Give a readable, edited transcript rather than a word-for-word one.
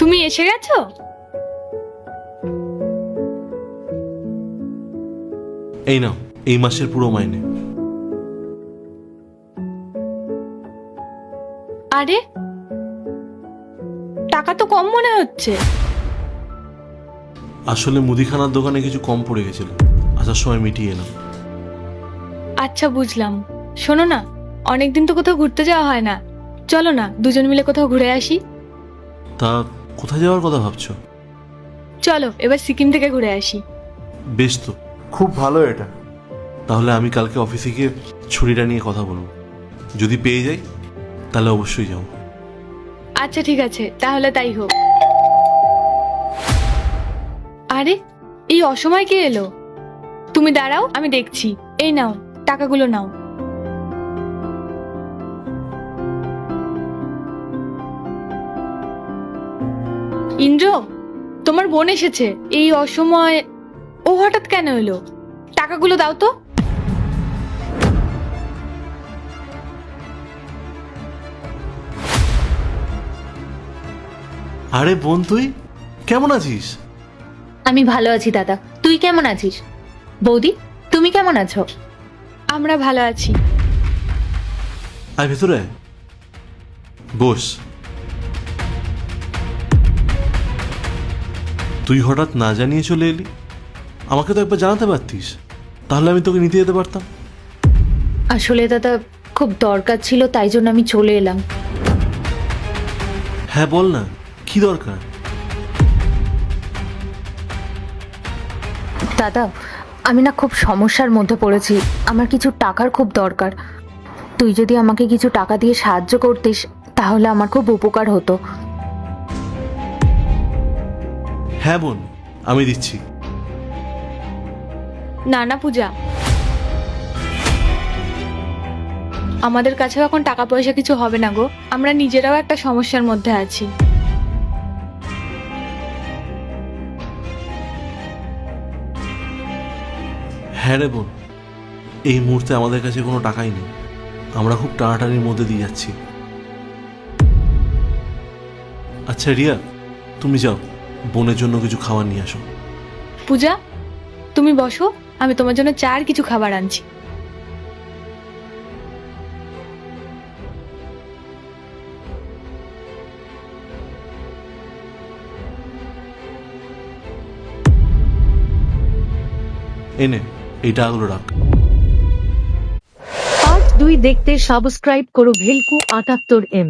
তুমি এসে গেছো? এই নাও, এই মাসের পুরো মাইনে। আরে, টাকা তো কম মনে হচ্ছে। আসলে মুদিখানার দোকানে কিছু কম পড়ে গেছিল, আসার সময় মিটিয়ে এলাম। আচ্ছা, বুঝলাম। শোনো না, অনেকদিন তো কোথাও ঘুরতে যাওয়া হয় না, চলো না দুজন মিলে কোথাও ঘুরে আসি। তা কোথায় যাওয়ার কথা ভাবছো? চলো এবার সিকিম থেকে ঘুরে আসি। বেশ, তো খুব ভালো এটা। তাহলে আমি কালকে অফিসে গিয়ে ছুটিটা নিয়ে কথা বলবো, যদি পেয়ে যাই তাহলে অবশ্যই যাবো। আচ্ছা ঠিক আছে, তাহলে তাই হোক। আরে, এই অসময় কে এলো? তুমি দাঁড়াও, আমি দেখছি। এই নাও, টাকাগুলো নাও। ইন্দ্র, তোমার বোন এসেছে এই অসময়। ও হঠাৎ কেন এলো? টাকাগুলো দাও তো। আরে বোন, তুই কেমন আছিস? আমি ভালো আছি দাদা, তুই কেমন আছিস? বৌদি, তুমি কেমন আছো? আমরা ভালো আছি। আয় ভেতরে আয়। বস। তুই হঠাৎ না জানিয়ে চলে এলি, আমাকে তো একবার জানাতে পারতিস, তাহলে আমি তোকে নিতে যেতে পারতাম। আসলে দাদা, খুব দরকার ছিল, তাই জন্য আমি চলে এলাম। হ্যাঁ বল না, কি দরকার? দাদা, আমি না খুব সমস্যার মধ্যে পড়েছি, আমার কিছু টাকার খুব দরকার। তুই যদি আমাকে কিছু টাকা দিয়ে সাহায্য করতিস তাহলে আমার খুব উপকার হতো। হ্যাঁ বোন, আমি দিচ্ছি। না না পূজা, আমাদের কাছেও এখন টাকা পয়সা কিছু হবে না গো, আমরা নিজেরাও একটা সমস্যার মধ্যে আছি। হ্যাঁ রে বোন, এই মুহূর্তে আমাদের কাছে কোনো টাকাই নেই, আমরা খুব টানাটানির মধ্যে দিয়ে যাচ্ছি। আচ্ছা রিয়া, তুমি যাও, বোনের জন্য কিছু খাবার নিয়ে আসো। পূজা, তুমি বসো, আমি তোমার জন্য চা আর কিছু খাবার আনছি। এনে এই টাকাগুলো রাখ। পার্ট 2 দেখতে সাবস্ক্রাইব করো ভেলকু 78M।